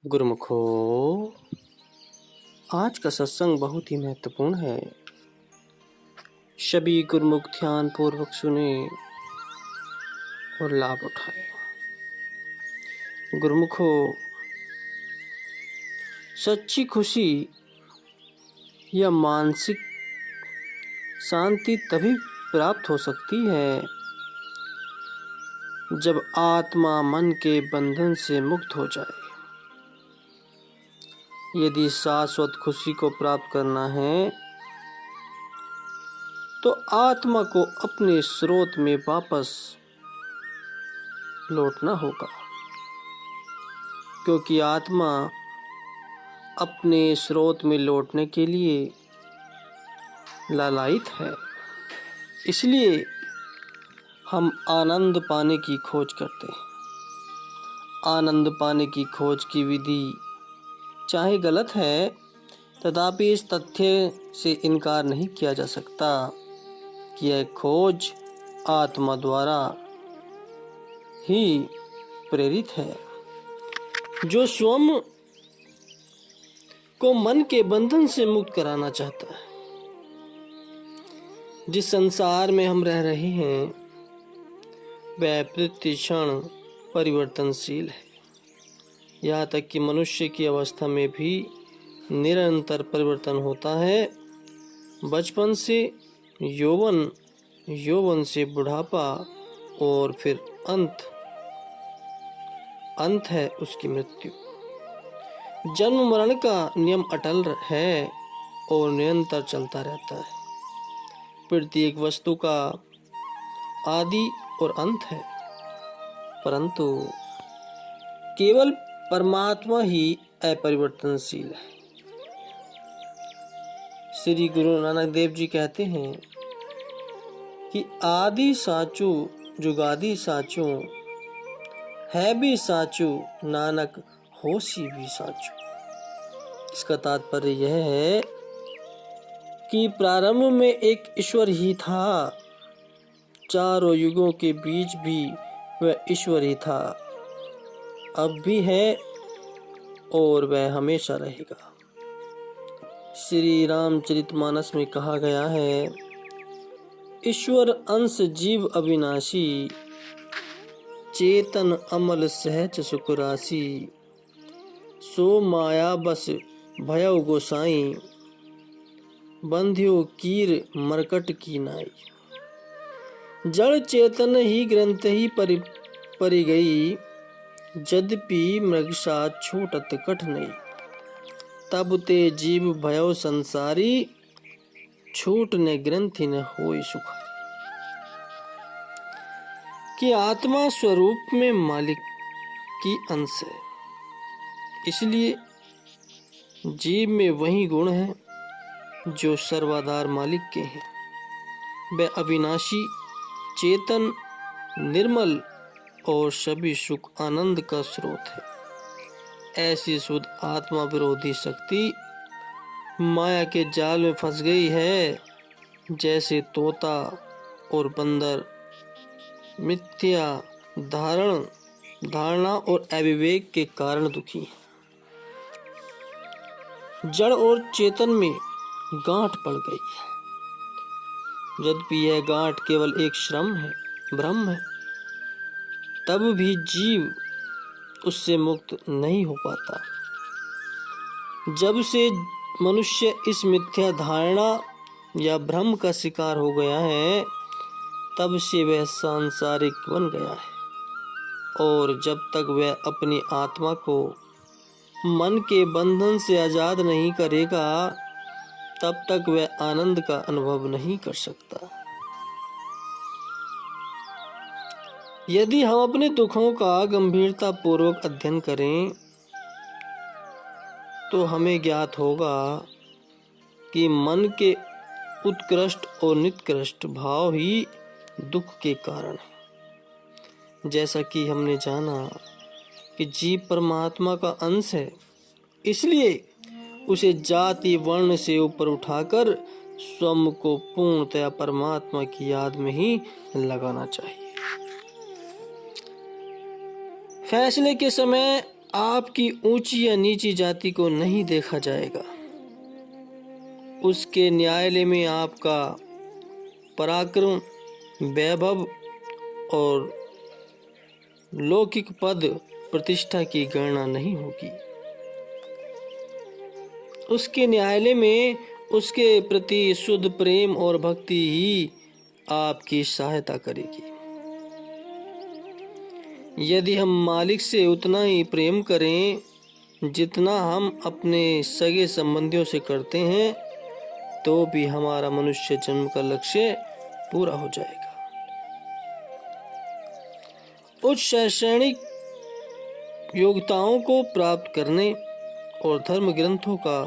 गुरुमुखो, आज का सत्संग बहुत ही महत्वपूर्ण है। सभी गुरुमुख ध्यान पूर्वक सुने और लाभ उठाए। गुरुमुखो, सच्ची खुशी या मानसिक शांति तभी प्राप्त हो सकती है जब आत्मा मन के बंधन से मुक्त हो जाए। यदि शाश्वत खुशी को प्राप्त करना है तो आत्मा को अपने स्रोत में वापस लौटना होगा, क्योंकि आत्मा अपने स्रोत में लौटने के लिए लालायित है। इसलिए हम आनंद पाने की खोज करते हैं। आनंद पाने की खोज की विधि चाहे गलत है, तथापि इस तथ्य से इनकार नहीं किया जा सकता कि यह खोज आत्मा द्वारा ही प्रेरित है, जो स्वयं को मन के बंधन से मुक्त कराना चाहता है। जिस संसार में हम रह रहे हैं वह प्रति क्षण परिवर्तनशील है। यहाँ तक कि मनुष्य की अवस्था में भी निरंतर परिवर्तन होता है। बचपन से यौवन, यौवन से बुढ़ापा और फिर अंत है उसकी मृत्यु। जन्म मरण का नियम अटल है और निरंतर चलता रहता है। प्रत्येक वस्तु का आदि और अंत है, परंतु केवल परमात्मा ही अपरिवर्तनशील है। श्री गुरु नानक देव जी कहते हैं कि आदि साचू जुगादि साचू है भी साचू, नानक होशी भी साचू। इसका तात्पर्य यह है कि प्रारंभ में एक ईश्वर ही था, चारों युगों के बीच भी वह ईश्वर ही था, अब भी है और वह हमेशा रहेगा। श्री रामचरितमानस में कहा गया है, ईश्वर अंश जीव अविनाशी, चेतन अमल सहज सुख राशि, सो माया बस भयउ गोसाई, बंध्यो कीर मरकट की नाई। जड़ चेतन ही ग्रंथ ही परि गई, यद्यपि मृगसा छूटत कठ नहीं। तब ते जीव भयो संसारी, छूट ने ग्रंथि न होई सुखारी। कि आत्मा स्वरूप में मालिक की अंश है, इसलिए जीव में वही गुण है जो सर्वाधार मालिक के हैं। वह अविनाशी, चेतन, निर्मल और सभी सुख आनंद का स्रोत है। ऐसी शुद्ध आत्मा विरोधी शक्ति माया के जाल में फंस गई है, जैसे तोता और बंदर मिथ्या धारणा और अविवेक के कारण दुखी है। जड़ और चेतन में गांठ पड़ गई है, यद्यपि यह गांठ केवल एक भ्रम है, तब भी जीव उससे मुक्त नहीं हो पाता। जब से मनुष्य इस मिथ्या धारणा या भ्रम का शिकार हो गया है, तब से वह सांसारिक बन गया है, और जब तक वह अपनी आत्मा को मन के बंधन से आजाद नहीं करेगा, तब तक वह आनंद का अनुभव नहीं कर सकता। यदि हम अपने दुखों का गंभीरता पूर्वक अध्ययन करें तो हमें ज्ञात होगा कि मन के उत्कृष्ट और निकृष्ट भाव ही दुख के कारण है। जैसा कि हमने जाना कि जीव परमात्मा का अंश है, इसलिए उसे जाति वर्ण से ऊपर उठाकर स्वयं को पूर्णतया परमात्मा की याद में ही लगाना चाहिए। फैसले के समय आपकी ऊंची या नीची जाति को नहीं देखा जाएगा। उसके न्यायालय में आपका पराक्रम, वैभव और लौकिक पद प्रतिष्ठा की गणना नहीं होगी। उसके न्यायालय में उसके प्रति शुद्ध प्रेम और भक्ति ही आपकी सहायता करेगी। यदि हम मालिक से उतना ही प्रेम करें जितना हम अपने सगे संबंधियों से करते हैं, तो भी हमारा मनुष्य जन्म का लक्ष्य पूरा हो जाएगा। उच्च शैक्षणिक योग्यताओं को प्राप्त करने और धर्म ग्रंथों का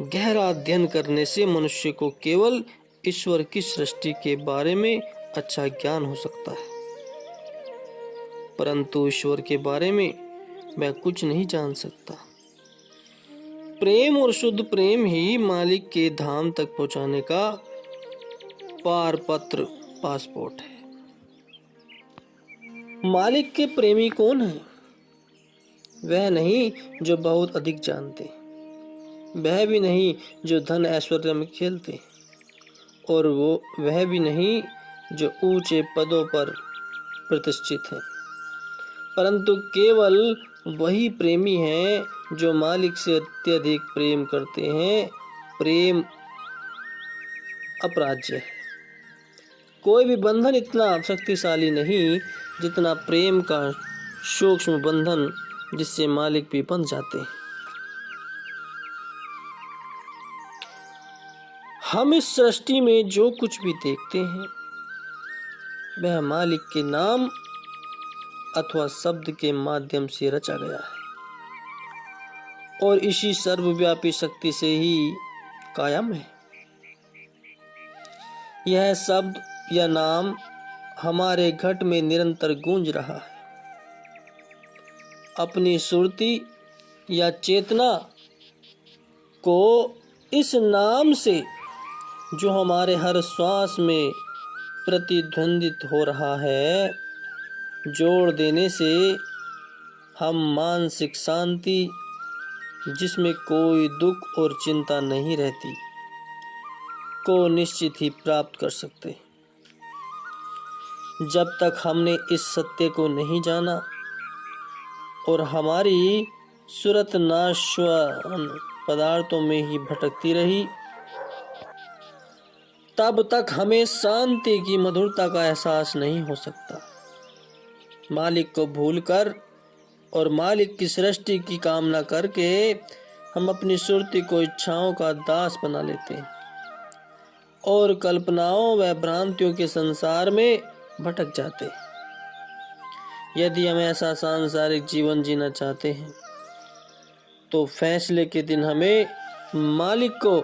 गहरा अध्ययन करने से मनुष्य को केवल ईश्वर की सृष्टि के बारे में अच्छा ज्ञान हो सकता है, परंतु ईश्वर के बारे में मैं कुछ नहीं जान सकता। प्रेम और शुद्ध प्रेम ही मालिक के धाम तक पहुंचाने का पारपत्र, पासपोर्ट है। मालिक के प्रेमी कौन है? वह नहीं जो बहुत अधिक जानते, वह भी नहीं जो धन ऐश्वर्य में खेलते, और वह भी नहीं जो ऊंचे पदों पर प्रतिष्ठित हैं, परंतु केवल वही प्रेमी हैं जो मालिक से अत्यधिक प्रेम करते हैं। प्रेम अपराज्य है। कोई भी बंधन इतना शक्तिशाली नहीं जितना प्रेम का सूक्ष्म बंधन, जिससे मालिक भी बंध जाते हैं। हम इस सृष्टि में जो कुछ भी देखते हैं वह मालिक के नाम अथवा शब्द के माध्यम से रचा गया है और इसी सर्वव्यापी शक्ति से ही कायम है। यह शब्द या नाम हमारे घट में निरंतर गूंज रहा है। अपनी सुरती या चेतना को इस नाम से, जो हमारे हर श्वास में प्रतिध्वनित हो रहा है, जोड़ देने से हम मानसिक शांति, जिसमें कोई दुख और चिंता नहीं रहती, को निश्चित ही प्राप्त कर सकते। जब तक हमने इस सत्य को नहीं जाना और हमारी सूरत नाशवान पदार्थों में ही भटकती रही, तब तक हमें शांति की मधुरता का एहसास नहीं हो सकता। मालिक को भूलकर और मालिक की सृष्टि की कामना करके हम अपनी सुरती को इच्छाओं का दास बना लेते हैं और कल्पनाओं व भ्रांतियों के संसार में भटक जाते हैं। यदि हम ऐसा सांसारिक जीवन जीना चाहते हैं तो फैसले के दिन हमें मालिक को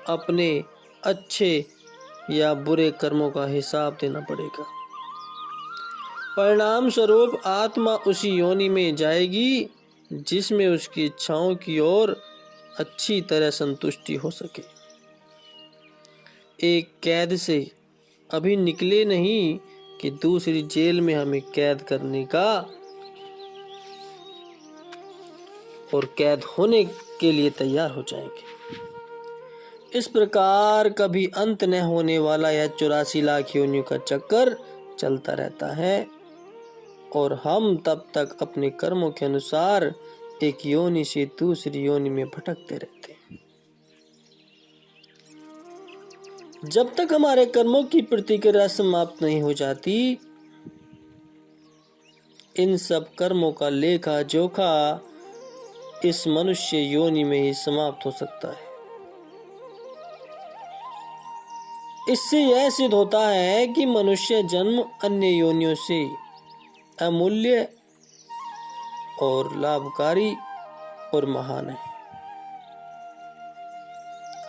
अपने अच्छे या बुरे कर्मों का हिसाब देना पड़ेगा। परिणाम स्वरूप आत्मा उसी योनि में जाएगी जिसमें उसकी इच्छाओं की ओर अच्छी तरह संतुष्टि हो सके। एक कैद से अभी निकले नहीं कि दूसरी जेल में हमें कैद करने का और कैद होने के लिए तैयार हो जाएंगे। इस प्रकार कभी अंत न होने वाला यह 84 लाख योनियों का चक्कर चलता रहता है और हम तब तक अपने कर्मों के अनुसार एक योनि से दूसरी योनि में भटकते रहते हैं। जब तक हमारे कर्मों की प्रतिक्रिया समाप्त नहीं हो जाती, इन सब कर्मों का लेखा जोखा इस मनुष्य योनि में ही समाप्त हो सकता है। इससे यह सिद्ध होता है कि मनुष्य जन्म अन्य योनियों से अमूल्य और लाभकारी और महान है।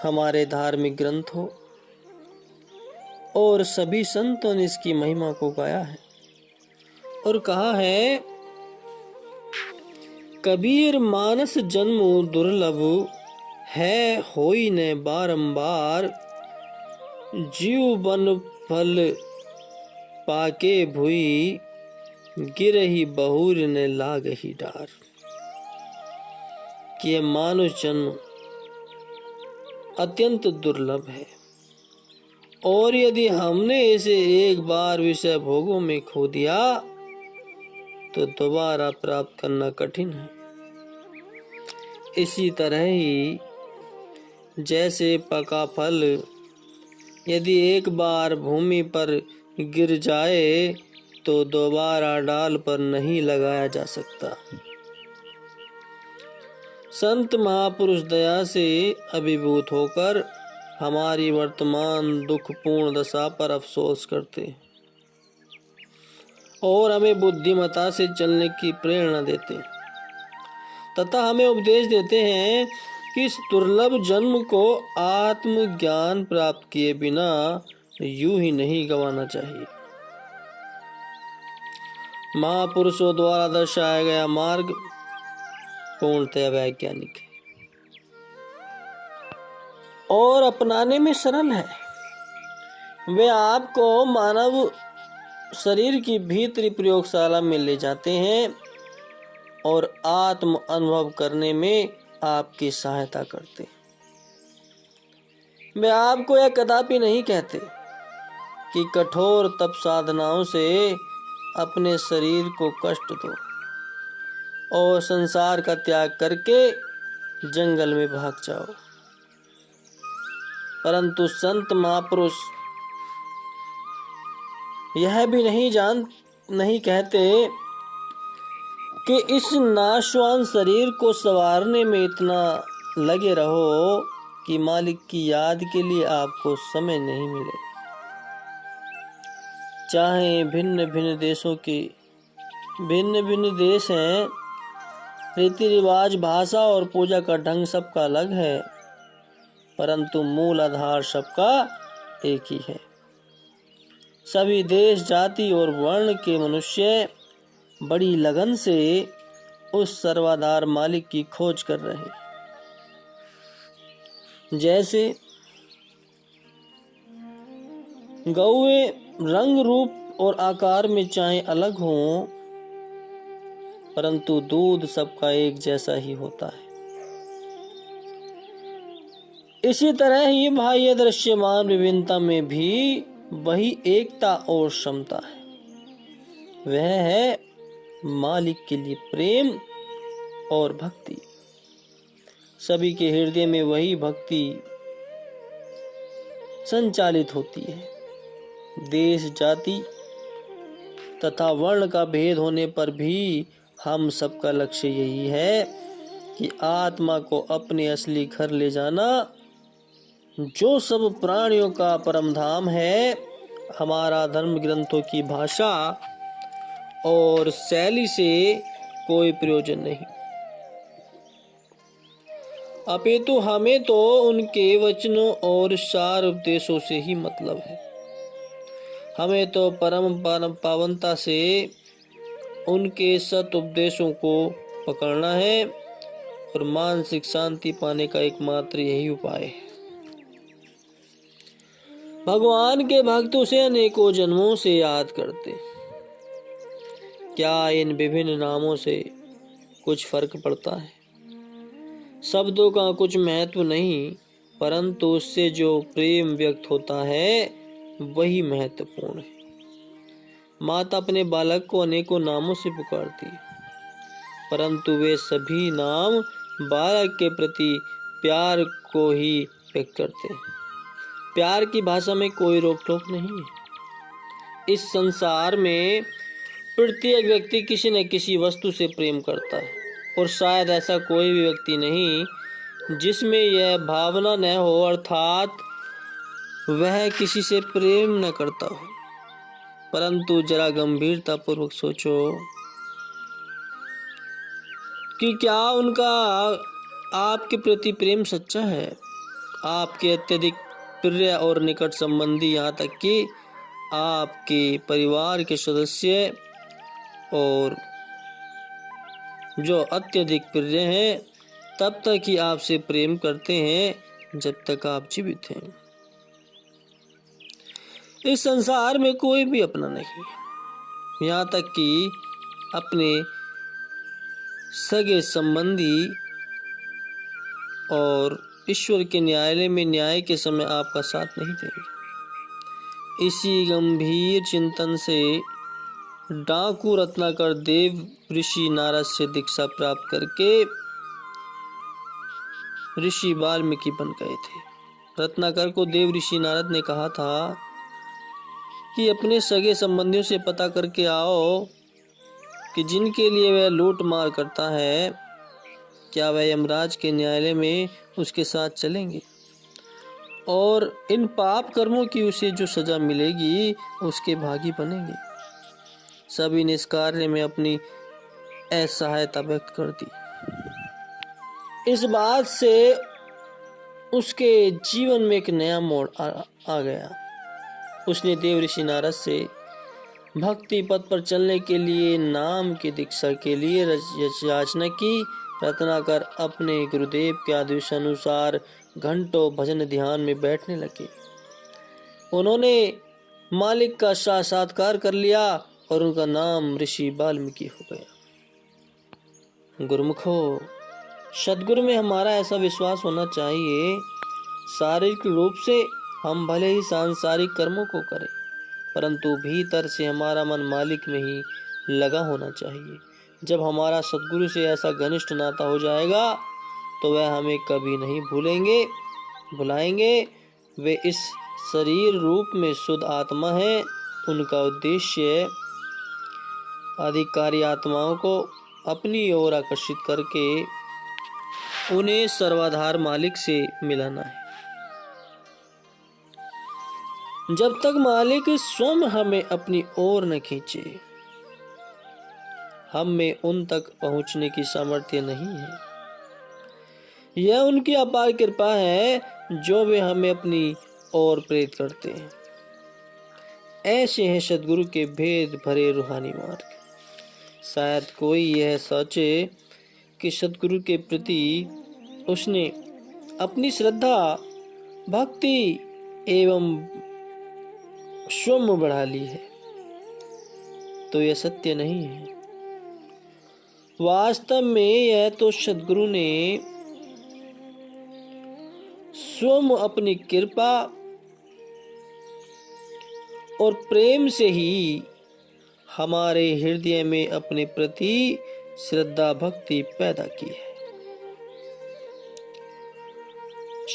हमारे धार्मिक ग्रंथों और सभी संतों ने इसकी महिमा को गाया है और कहा है, कबीर मानस जन्म दुर्लभ है होई न बारंबार, जीव बन फल पाके भुई गिरही बहुर न लागही डार। कि यह मानव जन्म अत्यंत दुर्लभ है और यदि हमने इसे एक बार विषय भोगों में खो दिया तो दोबारा प्राप्त करना कठिन है। इसी तरह ही जैसे पका फल यदि एक बार भूमि पर गिर जाए तो दोबारा डाल पर नहीं लगाया जा सकता। संत महापुरुष दया से अभिभूत होकर हमारी वर्तमान दुखपूर्ण दशा पर अफसोस करते हैं और हमें बुद्धिमता से चलने की प्रेरणा देते हैं तथा हमें उपदेश देते हैं कि इस दुर्लभ जन्म को आत्मज्ञान प्राप्त किए बिना यूं ही नहीं गंवाना चाहिए। महापुरुषों द्वारा दर्शाया गया मार्ग पूर्णतः वैज्ञानिक है और अपनाने में सरल है। वे आपको मानव शरीर की भीतरी प्रयोगशाला में ले जाते हैं और आत्म अनुभव करने में आपकी सहायता करते हैं। वे आपको यह कदापि नहीं कहते कि कठोर तप साधनाओं से अपने शरीर को कष्ट दो और संसार का त्याग करके जंगल में भाग जाओ, परंतु संत महापुरुष यह भी नहीं कहते कि इस नाशवान शरीर को संवारने में इतना लगे रहो कि मालिक की याद के लिए आपको समय नहीं मिले। चाहे भिन्न भिन्न देशों के भिन्न भिन्न देश हैं, रीति रिवाज, भाषा और पूजा का ढंग सबका अलग है, परंतु मूल आधार सबका एक ही है। सभी देश, जाति और वर्ण के मनुष्य बड़ी लगन से उस सर्वाधार मालिक की खोज कर रहे हैं। जैसे गौएं रंग, रूप और आकार में चाहे अलग हों, परंतु दूध सबका एक जैसा ही होता है। इसी तरह ही बाह्य दृश्यमान विभिन्नता में भी वही एकता और क्षमता है। वह है मालिक के लिए प्रेम और भक्ति। सभी के हृदय में वही भक्ति संचालित होती है। देश, जाति तथा वर्ण का भेद होने पर भी हम सबका लक्ष्य यही है कि आत्मा को अपने असली घर ले जाना, जो सब प्राणियों का परम धाम है। हमारा धर्म ग्रंथों की भाषा और शैली से कोई प्रयोजन नहीं, अपितु हमें तो उनके वचनों और सार उपदेशों से ही मतलब है। हमें तो परम पावनता से उनके सत उपदेशों को पकड़ना है और मानसिक शांति पाने का एकमात्र यही उपाय है। भगवान के भक्त उसे अनेकों जन्मों से याद करते। क्या इन विभिन्न नामों से कुछ फर्क पड़ता है? शब्दों का कुछ महत्व नहीं, परंतु उससे जो प्रेम व्यक्त होता है वही महत्वपूर्ण है। माता अपने बालक को अनेकों नामों से पुकारती है, परंतु वे सभी नाम बालक के प्रति प्यार को ही व्यक्त करते हैं। प्यार की भाषा में कोई रोक टोक नहीं है। इस संसार में प्रत्येक व्यक्ति किसी न किसी वस्तु से प्रेम करता है और शायद ऐसा कोई भी व्यक्ति नहीं जिसमें यह भावना न हो, अर्थात वह किसी से प्रेम न करता हो। परंतु जरा गंभीरता पूर्वक सोचो कि क्या उनका आपके प्रति प्रेम सच्चा है? आपके अत्यधिक प्रिय और निकट संबंधी, यहाँ तक कि आपके परिवार के सदस्य और जो अत्यधिक प्रिय हैं, तब तक ही आपसे प्रेम करते हैं जब तक आप जीवित हैं। इस संसार में कोई भी अपना नहीं, यहाँ तक कि अपने सगे संबंधी और ईश्वर के न्यायालय में न्याय के समय आपका साथ नहीं देंगे। इसी गंभीर चिंतन से डाकू रत्नाकर देव ऋषि नारद से दीक्षा प्राप्त करके ऋषि वाल्मीकि बन गए थे। रत्नाकर को देव ऋषि नारद ने कहा था कि अपने सगे संबंधियों से पता करके आओ कि जिनके लिए वह लूट मार करता है, क्या वह यमराज के न्यायालय में उसके साथ चलेंगे और इन पाप कर्मों की उसे जो सजा मिलेगी उसके भागी बनेंगे। सभी ने इस कार्य में अपनी असहायता व्यक्त कर दी। इस बात से उसके जीवन में एक नया मोड़ आ गया। उसने देव ऋषि नारद से भक्ति पथ पर चलने के लिए, नाम की दीक्षा के लिए याचना की। रत्नाकर अपने गुरुदेव के आदेश अनुसार घंटों भजन ध्यान में बैठने लगे। उन्होंने मालिक का साक्षात्कार कर लिया और उनका नाम ऋषि वाल्मीकि हो गया। गुरुमुखो, सद्गुरु में हमारा ऐसा विश्वास होना चाहिए, शारीरिक रूप से हम भले ही सांसारिक कर्मों को करें, परंतु भीतर से हमारा मन मालिक में ही लगा होना चाहिए। जब हमारा सद्गुरु से ऐसा घनिष्ठ नाता हो जाएगा तो वह हमें कभी नहीं भुलाएंगे। वे इस शरीर रूप में शुद्ध आत्मा है। उनका उद्देश्य अधिकारी आत्माओं को अपनी ओर आकर्षित करके उन्हें सर्वाधार मालिक से मिलाना है। जब तक मालिक स्वयं हमें अपनी ओर न खींचे, हम में उन तक पहुंचने की सामर्थ्य नहीं है। यह उनकी अपार कृपा है जो वे हमें अपनी ओर प्रेरित करते हैं। ऐसे हैं सद्गुरु के भेद भरे रूहानी मार्ग। शायद कोई यह सोचे कि सद्गुरु के प्रति उसने अपनी श्रद्धा, भक्ति एवं स्वयं बढ़ा ली है, तो यह सत्य नहीं है। वास्तव में यह तो सद्गुरु ने स्वयं अपनी कृपा और प्रेम से ही हमारे हृदय में अपने प्रति श्रद्धा भक्ति पैदा की है।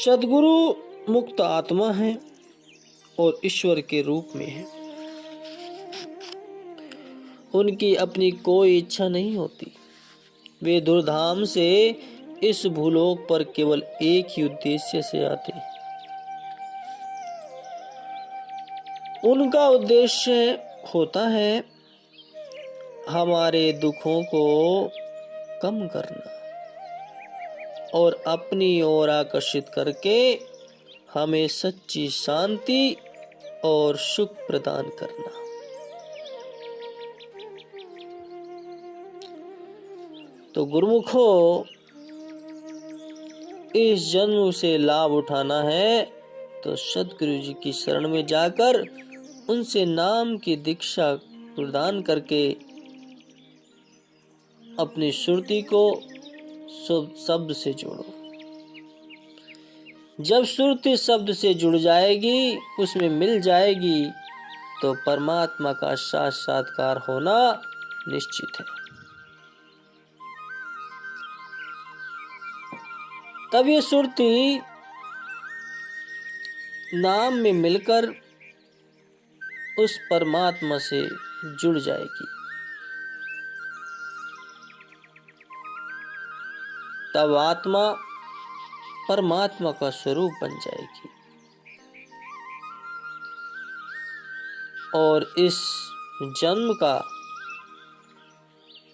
सद्गुरु मुक्त आत्मा है और ईश्वर के रूप में है। उनकी अपनी कोई इच्छा नहीं होती। वे दुर्धाम से इस भूलोक पर केवल एक ही उद्देश्य से आते हैं। उनका उद्देश्य होता है हमारे दुखों को कम करना और अपनी ओर आकर्षित करके हमें सच्ची शांति और सुख प्रदान करना। तो गुरुमुखो, इस जन्म से लाभ उठाना है तो सद्गुरु जी की शरण में जाकर उनसे नाम की दीक्षा प्रदान करके अपनी सुरती को शब्द से जोड़ो। जब सुरती शब्द से जुड़ जाएगी, उसमें मिल जाएगी, तो परमात्मा का साक्षात्कार होना निश्चित है। तब ये सुरती नाम में मिलकर उस परमात्मा से जुड़ जाएगी। तब आत्मा परमात्मा का स्वरूप बन जाएगी और इस जन्म का,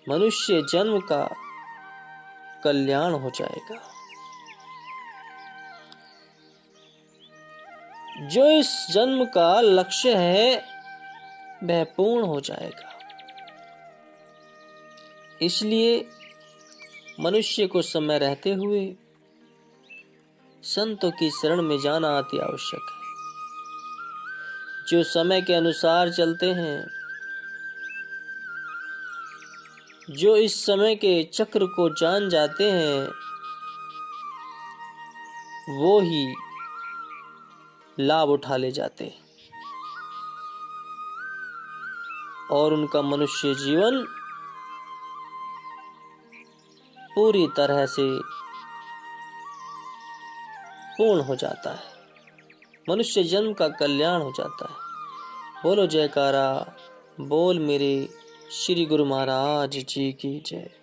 मनुष्य जन्म का कल्याण हो जाएगा। जो इस जन्म का लक्ष्य है वह पूर्ण हो जाएगा। इसलिए मनुष्य को समय रहते हुए संतों की शरण में जाना अति आवश्यक है। जो समय के अनुसार चलते हैं, जो इस समय के चक्र को जान जाते हैं, वो ही लाभ उठा ले जाते और उनका मनुष्य जीवन पूरी तरह से पूर्ण हो जाता है। मनुष्य जन्म का कल्याण हो जाता है। बोलो जयकारा, बोल मेरे श्री गुरु महाराज जी की जय।